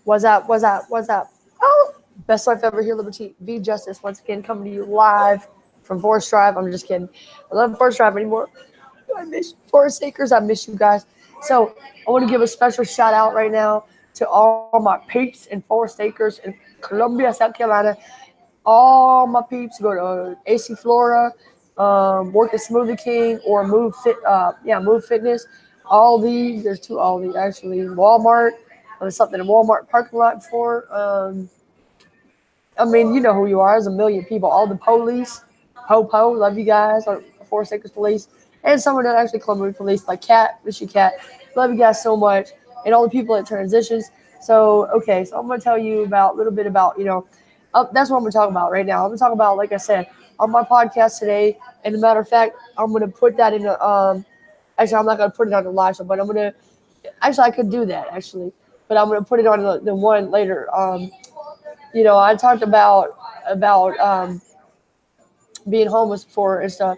What's up? What's up? What's up? Oh, best life ever here, Liberty V Justice. Once again, coming to you live from Forest Drive. I'm just kidding. I love Forest Drive anymore. I miss Forest Acres. I miss you guys. So I want to give a special shout out right now to all my peeps in Forest Acres in Columbia, South Carolina. All my peeps go to AC Flora, work at Smoothie King or Move Fitness. Aldi, there's two Aldi actually. Walmart, there's something in Walmart parking lot before. I mean, you know who you are. There's a million people. All the police, Popo, love you guys. Or Forest Acres Police, and someone that actually Columbia Police, like Cat, miss you, Cat. Love you guys so much, and all the people at Transitions. So, okay, so I'm gonna tell you about a little bit about that's what I'm gonna talk about right now. I'm gonna talk about, like I said, on my podcast today. And a matter of fact, I'm gonna put that in a Actually, I'm not gonna put it on the live show, but I'm gonna. Actually, I could do that actually, but I'm gonna put it on the one later. I talked about being homeless before and stuff,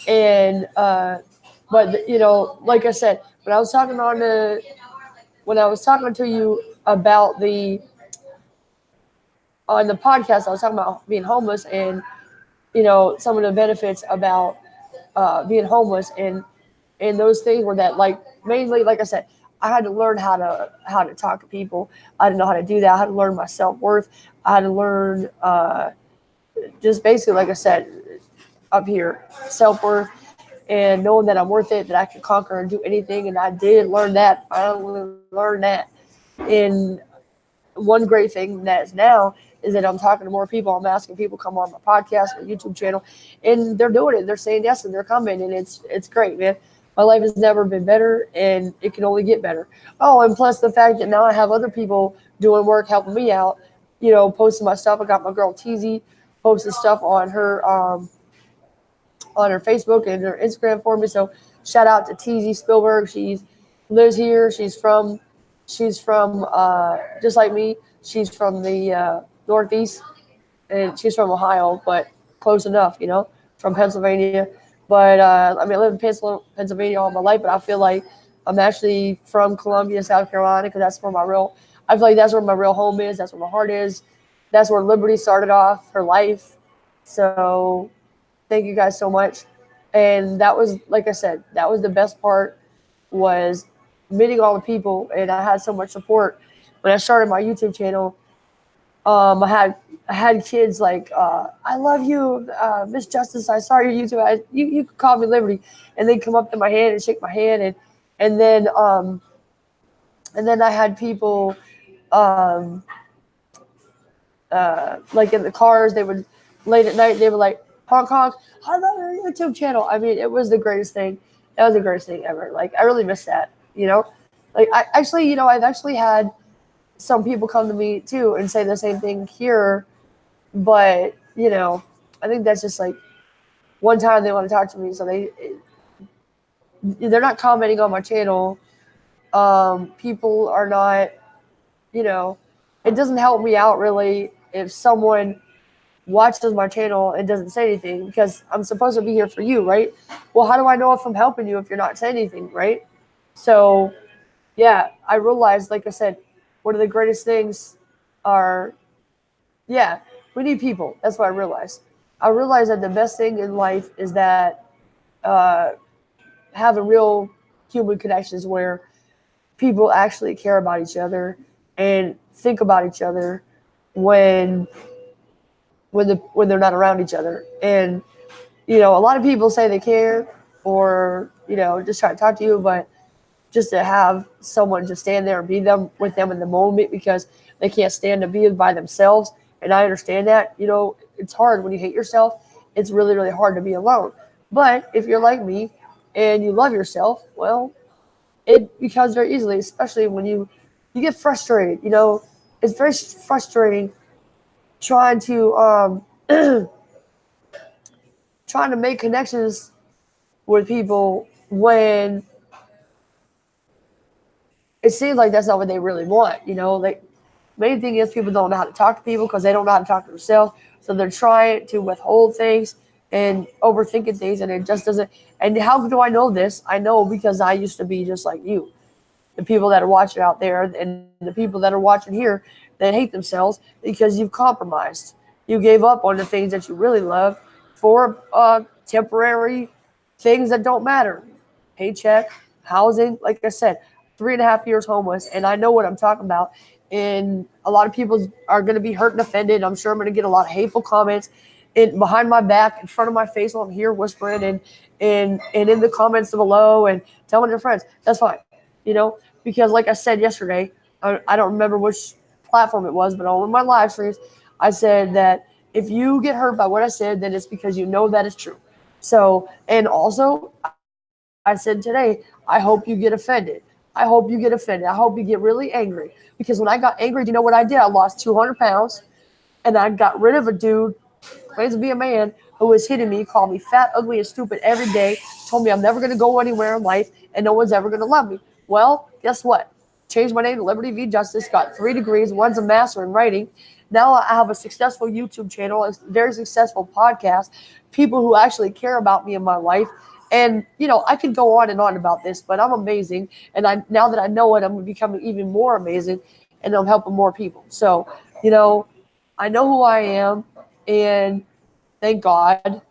and but like I said, when I was talking to you about the on the podcast, I was talking about being homeless and some of the benefits about being homeless and those things were that, like, mainly, like I said, I had to learn how to talk to people. I didn't know how to do that. I had to learn my self-worth. I had to learn just basically, like I said, up here, self-worth and knowing that I'm worth it, that I can conquer and do anything. And I did learn that. I learned that. And one great thing that is now is that I'm talking to more people. I'm asking people to come on my podcast, my YouTube channel, and they're doing it. They're saying yes and they're coming, and it's great, man. My life has never been better, and it can only get better. Oh, and plus the fact that now I have other people doing work, helping me out, posting my stuff. I got my girl TZ posting stuff on her Facebook and her Instagram for me. So shout out to TZ Spielberg. She lives here. She's from just like me. She's from the Northeast, and she's from Ohio, but close enough, from Pennsylvania. But I mean, I live in Pennsylvania all my life, but I feel like I'm actually from Columbia, South Carolina, because I feel like that's where my real home is. That's where my heart is. That's where Liberty started off her life. So thank you guys so much. And that was, like I said, that was the best part, was meeting all the people, and I had so much support. When I started my YouTube channel, I had kids like, I love you, Miss Justice. I saw your YouTube. You could call me Liberty, and they'd come up to my hand and shake my hand, and then I had people, um, like in the cars, they would late at night, they were like, honk honk, I love your YouTube channel. I mean, it was the greatest thing. That was the greatest thing ever. Like, I really miss that. Like, I've actually had some people come to me too and say the same thing here, but I think that's just like one time they want to talk to me, so they're not commenting on my channel. People are not, it doesn't help me out really if someone watches my channel and doesn't say anything, because I'm supposed to be here for you, right? Well, how do I know if I'm helping you if you're not saying anything, right? So yeah, I realized, like I said, one of the greatest things are, yeah, we need people. That's what I realized. I realized that the best thing in life is that uh, having real human connections where people actually care about each other and think about each other when when they're not around each other. And a lot of people say they care, or just try to talk to you, but just to have someone just stand there and be them with them in the moment, because they can't stand to be by themselves. And I understand that. It's hard when you hate yourself. It's really, really hard to be alone. But if you're like me and you love yourself, well, it becomes very easily, especially when you get frustrated. It's very frustrating trying to trying to make connections with people when it seems like that's not what they really want. Like, main thing is people don't know how to talk to people because they don't know how to talk to themselves. So they're trying to withhold things and overthinking things, and it just doesn't. And how do I know this? I know because I used to be just like you. the people that are watching out there and the people that are watching here that hate themselves because you've compromised. You gave up on the things that you really love for temporary things that don't matter. Paycheck, housing. Like I said, 3.5 years homeless, and I know what I'm talking about. And a lot of people are going to be hurt and offended. I'm sure I'm going to get a lot of hateful comments behind my back, in front of my face, while I'm here whispering and in the comments below and telling your friends. That's fine, because like I said yesterday, I don't remember which platform it was, but on one of my live streams, I said that if you get hurt by what I said, then it's because you know that is true. So, and also, I said today, I hope you get offended. I hope you get offended. I hope you get really angry. Because when I got angry, do you know what I did? I lost 200 pounds, and I got rid of a dude, claims to be a man, who was hitting me, called me fat, ugly, and stupid every day, told me I'm never going to go anywhere in life, and no one's ever going to love me. Well, guess what? Changed my name to Liberty V Justice, got 3 degrees, one's a master in writing. Now I have a successful YouTube channel, a very successful podcast, people who actually care about me in my life. And, I could go on and on about this, but I'm amazing. And now that I know it, I'm becoming even more amazing, and I'm helping more people. So, I know who I am, and thank God.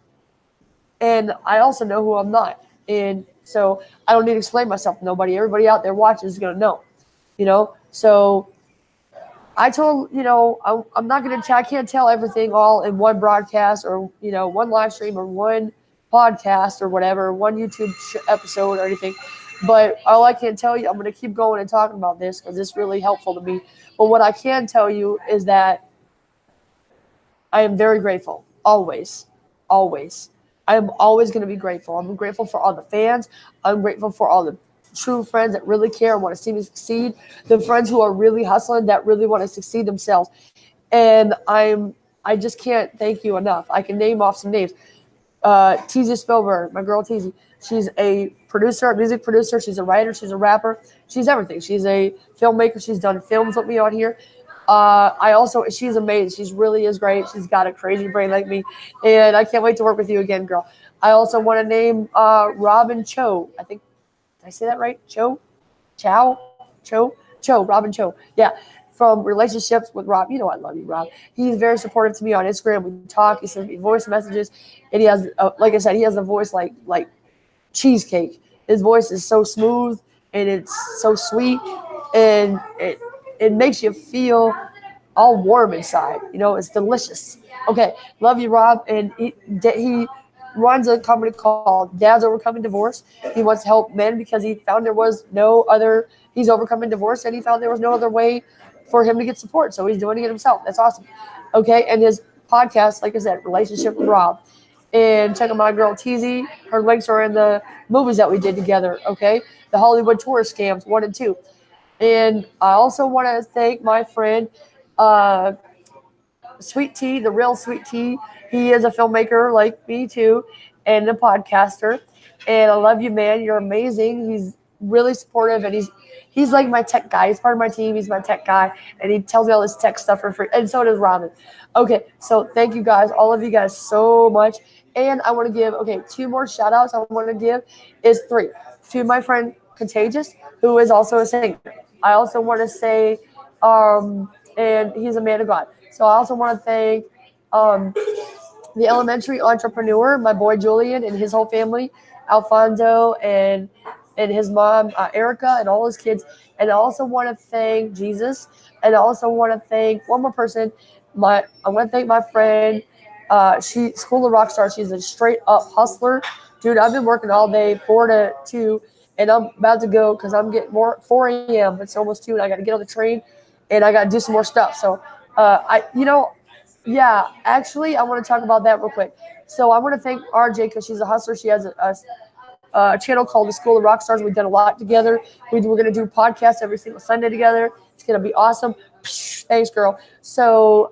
And I also know who I'm not. And so I don't need to explain myself to nobody. Everybody out there watching is going to know, So I told, I'm not going to, I can't tell everything all in one broadcast or, one live stream or one podcast or whatever, one YouTube episode or anything. But all I can tell you, I'm going to keep going and talking about this because it's really helpful to me. But what I can tell you is that I am very grateful. Always. Always. I am always going to be grateful. I'm grateful for all the fans. I'm grateful for all the true friends that really care and want to see me succeed. The friends who are really hustling that really want to succeed themselves. And I just can't thank you enough. I can name off some names. Teezy Spielberg, my girl Teezy. She's a producer, a music producer. She's a writer. She's a rapper. She's everything. She's a filmmaker. She's done films with me on here. She's amazing. She really is great. She's got a crazy brain like me. And I can't wait to work with you again, girl. I also want to name Robin Cho. I think, did I say that right? Cho, Robin Cho. Yeah. From Relationships with Rob. You know I love you, Rob. He's very supportive to me on Instagram. We talk. He sends me voice messages. And he has, like I said, he has a voice like cheesecake. His voice is so smooth and it's so sweet. And it makes you feel all warm inside. It's delicious. Okay. Love you, Rob. And he runs a company called Dad's Overcoming Divorce. He wants to help men because he found he's overcoming divorce and he found there was no other way for him to get support. So he's doing it himself. That's awesome. Okay. And his podcast, like I said, Relationship with Rob. And check out my girl Teezy. Her links are in the movies that we did together. Okay. The Hollywood Tourist Scams 1 and 2. And I also want to thank my friend, Sweet Tea, the real Sweet Tea. He is a filmmaker like me too, and a podcaster. And I love you, man. You're amazing. He's really supportive, and he's like my tech guy. He's part of my team. He's my tech guy, and he tells me all this tech stuff for free. And so does Robin. Okay, so thank you guys, all of you guys, so much. And I want to give 2 more shout outs. I want to give is 3 to my friend Contagious, who is also a singer. I also want to say, and he's a man of God. So I also want to thank the elementary entrepreneur, my boy Julian and his whole family, Alfonso and his mom, Erica, and all his kids. And I also want to thank Jesus. And I also want to thank one more person. I want to thank my friend. School of Rockstar. She's a straight up hustler. Dude, I've been working all day, 4 to 2. And I'm about to go because I'm getting 4 a.m. It's almost 2, and I got to get on the train, and I got to do some more stuff. So, actually, I want to talk about that real quick. So I want to thank RJ because she's a hustler. She has a channel called The School of Rockstars. We've done a lot together. We're going to do podcasts every single Sunday together. It's going to be awesome. Thanks, girl. So,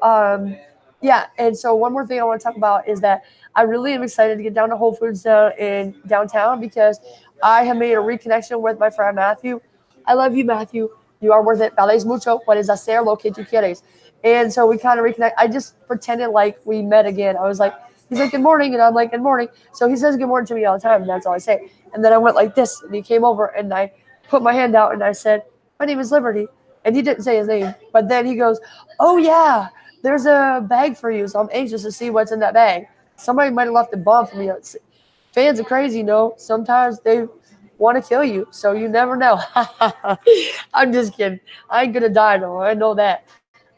and so one more thing I want to talk about is that I really am excited to get down to Whole Foods in downtown because I have made a reconnection with my friend Matthew. I love you, Matthew. You are worth it. Vales mucho. Puedes hacer lo que tú quieres. And so we kind of reconnect. I just pretended like we met again. I was like, he's like, good morning. And I'm like, good morning. So he says good morning to me all the time. And that's all I say. And then I went like this. And he came over and I put my hand out and I said, "My name is Liberty." And he didn't say his name. But then he goes, "Oh, yeah, there's a bag for you. So I'm anxious to see what's in that bag." Somebody might have left a bomb for me. Fans are crazy, you know. Sometimes they want to kill you. So you never know. I'm just kidding. I ain't going to die, though. I know that.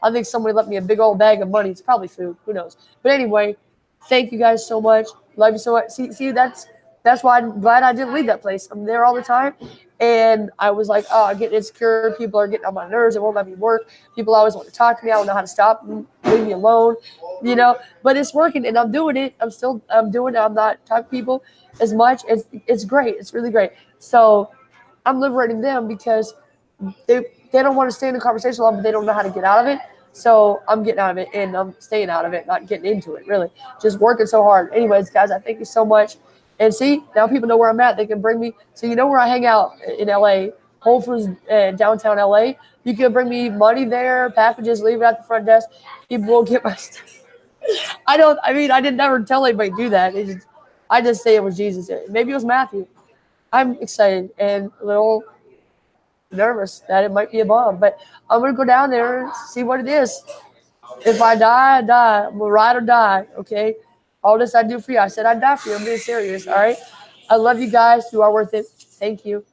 I think somebody left me a big old bag of money. It's probably food. Who knows? But anyway, thank you guys so much. Love you so much. See, that's why I'm glad I didn't leave that place. I'm there all the time. And I was like, oh, I'm getting insecure. People are getting on my nerves. It won't let me work. People always want to talk to me. I don't know how to stop them. Leave me alone, you know. But it's working, and I'm doing it. I'm doing it. I'm not talking to people as much. It's great. It's really great. So I'm liberating them because they don't want to stay in the conversation long, but they don't know how to get out of it. So I'm getting out of it, and I'm staying out of it, not getting into it, really. Just working so hard. Anyways, guys, I thank you so much. And see, now people know where I'm at. They can bring me. So you know where I hang out in LA, Whole Foods, downtown LA. You can bring me money there, packages, leave it at the front desk. People will get my stuff. I didn't never tell anybody to do that. I just say it was Jesus. Maybe it was Matthew. I'm excited and a little nervous that it might be a bomb, but I'm going to go down there and see what it is. If I die, I die. I'm going to ride or die, okay? All this I do for you. I said I'd die for you. I'm being serious, all right? I love you guys. You are worth it. Thank you.